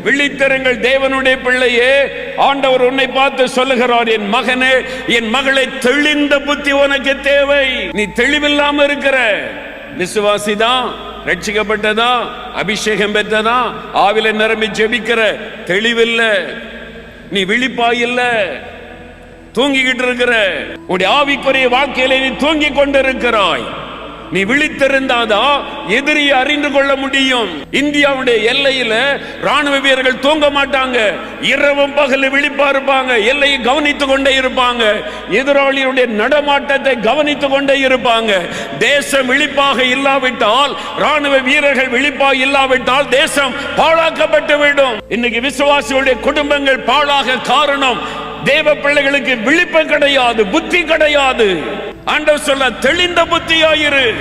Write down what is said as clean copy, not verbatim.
விழித்திருங்கள் தேவனுடைய பிள்ளையே, ஆண்டவர் உன்னை பார்த்து சொல்லுகிறார், என் மகனே, என் மகளை, தெளிந்த புத்தி உனக்கு தேவை. நீ தெளிவில்லாம இருக்கிற. விசுவாசிதான், ரட்சிக்கப்பட்டதா, அபிஷேகம் பெற்றதா, ஆவில நிரம்பி ஜெபிக்கிற, தெளிவில்ல, நீ விழிப்பாயில்ல, தூங்கிக்கிட்டு இருக்கிற. உடைய ஆவிக்குரிய வாழ்க்கையில நீ தூங்கி கொண்டிருக்கிறாய். நீ விழித்திருந்தாதான் எதிரியை அறிந்து கொள்ள முடியும். இந்தியாவுடைய எல்லையில ராணுவ வீரர்கள் தூங்க மாட்டாங்க, இரவும் பகல் விழிப்பா இருப்பாங்க, எல்லையை கவனித்துக் கொண்டே இருப்பாங்க, எதிராளியுடைய நடமாட்டத்தை கவனித்துக் கொண்டே இருப்பாங்க. தேசம் விழிப்பாக இல்லாவிட்டால், ராணுவ வீரர்கள் விழிப்பாக இல்லாவிட்டால் தேசம் பாழாக்கப்பட்டு விடும். இன்னைக்கு விசுவாசிகளுடைய குடும்பங்கள் பாழாக காரணம் தேவ பிள்ளைகளுக்கு விழிப்பு கிடையாது, புத்தி கிடையாது. ஆண்டவர் சொல்ல, தெளிந்த புத்தியாயிரு.